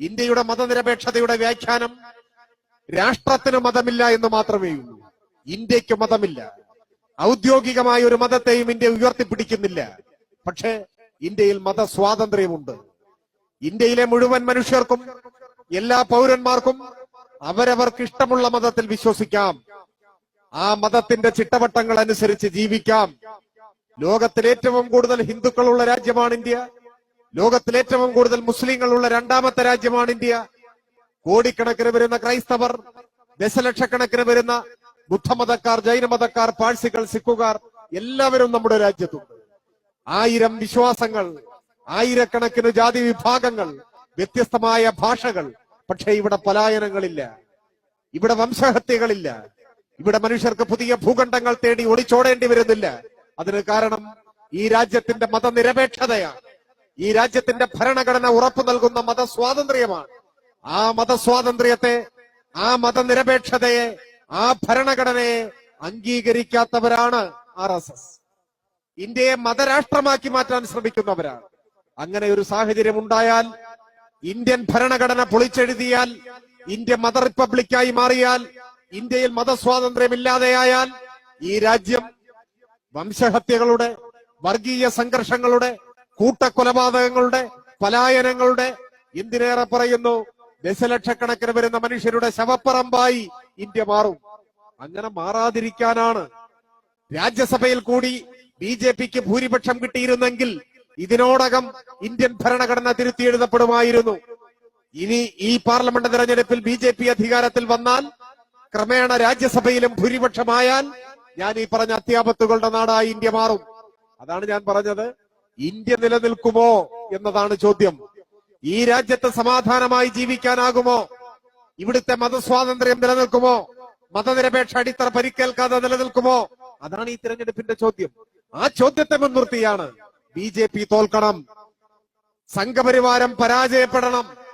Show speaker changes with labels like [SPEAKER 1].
[SPEAKER 1] ഇന്ത്യയുടെ മതനിരപേക്ഷതയുടെ വ്യാഖ്യാനം രാഷ്ട്രത്തിന് മതമില്ല എന്ന് മാത്രമേ ഉള്ളൂ. ഇന്ത്യക്ക് മതമില്ല. ഔദ്യോഗികമായ ഒരു മതത്തെയും ഇന്ത്യ ഉയർത്തിപ്പിടിക്കുന്നില്ല. പക്ഷേ ഇന്ത്യയിൽ മതസ്വാതന്ത്ര്യമുണ്ട്. ഇന്ത്യയിലെ മുഴുവൻ മനുഷ്യർക്കും, എല്ലാ പൗരന്മാർക്കും അവരവർക്ക് ഇഷ്ടമുള്ള മതത്തിൽ വിശ്വസിക്കാം. ആ മതത്തിന്റെ ചിട്ടവട്ടങ്ങൾ അനുസരിച്ച് ജീവിക്കാം. ലോകത്തിൽ ഏറ്റവും കൂടുതൽ ഹിന്ദുക്കളുള്ള രാജ്യമാണ് ഇന്ത്യ. ലോകത്തിൽ ഏറ്റവും കൂടുതൽ മുസ്ലിങ്ങളുള്ള രണ്ടാമത്തെ രാജ്യമാണ് ഇന്ത്യ. കോടിക്കണക്കിന് വരുന്ന ക്രൈസ്തവർ, ദശലക്ഷക്കണക്കിന് വരുന്ന ബുദ്ധമതക്കാർ, ജൈനമതക്കാർ, പാഴ്സികൾ, സിഖുകാർ എല്ലാവരും നമ്മുടെ രാജ്യത്തുണ്ട്. 1000 വിശ്വാസങ്ങൾ, ആയിരക്കണക്കിന് ജാതി വിഭാഗങ്ങൾ, വ്യത്യസ്തമായ ഭാഷകൾ. പക്ഷേ ഇവിടെ പലായനങ്ങളില്ല, ഇവിടെ വംശഹത്യകളില്ല, ഇവിടെ മനുഷ്യർക്ക് പുതിയ ഭൂഖണ്ഡങ്ങൾ തേടി ഒളിച്ചോടേണ്ടി വരുന്നില്ല. അതിന് കാരണം ഈ രാജ്യത്തിന്റെ മതനിരപേക്ഷതയാണ്. ഈ രാജ്യത്തിന്റെ ഭരണഘടന ഉറപ്പു നൽകുന്ന മതസ്വാതന്ത്ര്യമാണ്. ആ മതസ്വാതന്ത്ര്യത്തെ, ആ മതനിരപേക്ഷതയെ, ആ ഭരണഘടനയെ അംഗീകരിക്കാത്തവരാണ് RSS. ഇന്ത്യയെ മതരാഷ്ട്രമാക്കി മാറ്റാൻ ശ്രമിക്കുന്നവരാണ്. അങ്ങനെ ഒരു സാഹചര്യം ഉണ്ടായാൽ, ഇന്ത്യൻ ഭരണഘടന പൊളിച്ചെഴുതിയാൽ, ഇന്ത്യ മത റിപ്പബ്ലിക്കായി മാറിയാൽ, ഇന്ത്യയിൽ മതസ്വാതന്ത്ര്യമില്ലാതെയായാൽ ഈ രാജ്യം വംശഹത്യകളുടെ, വർഗീയ സംഘർഷങ്ങളുടെ, കൂട്ടക്കൊലപാതകങ്ങളുടെ, പലായനങ്ങളുടെ, എന്തിനേറെ പറയുന്നു, ദശലക്ഷക്കണക്കിന് വരുന്ന മനുഷ്യരുടെ ശവപ്പറമ്പായി ഇന്ത്യ മാറും. അങ്ങനെ മാറാതിരിക്കാനാണ് രാജ്യസഭയിൽ കൂടി BJPക്ക് ഭൂരിപക്ഷം കിട്ടിയിരുന്നെങ്കിൽ ഇതിനോടകം ഇന്ത്യൻ ഭരണഘടന തിരുത്തി എഴുതപ്പെടുമായിരുന്നു. ഇനി ഈ പാർലമെന്റ് തെരഞ്ഞെടുപ്പിൽ BJP അധികാരത്തിൽ വന്നാൽ, ക്രമേണ രാജ്യസഭയിലും ഭൂരിപക്ഷമായാൽ, ഞാൻ ഈ പറഞ്ഞ അത്യാപത്തുകളുടെ നാടായി ഇന്ത്യ മാറും. അതാണ് ഞാൻ പറഞ്ഞത്. ഇന്ത്യ നിലനിൽക്കുമോ എന്നതാണ് ചോദ്യം. ഈ രാജ്യത്ത് സമാധാനമായി ജീവിക്കാനാകുമോ? ഇവിടുത്തെ മതസ്വാതന്ത്ര്യം നിലനിൽക്കുമോ? മതനിരപേക്ഷ അടിത്തറ പരിക്കേൽക്കാതെ നിലനിൽക്കുമോ? അതാണ് ഈ തിരഞ്ഞെടുപ്പിന്റെ ചോദ്യം. ആ ചോദ്യത്തെ മുൻനിർത്തിയാണ് BJP തോൽക്കണം, സംഘപരിവാരം പരാജയപ്പെടണം,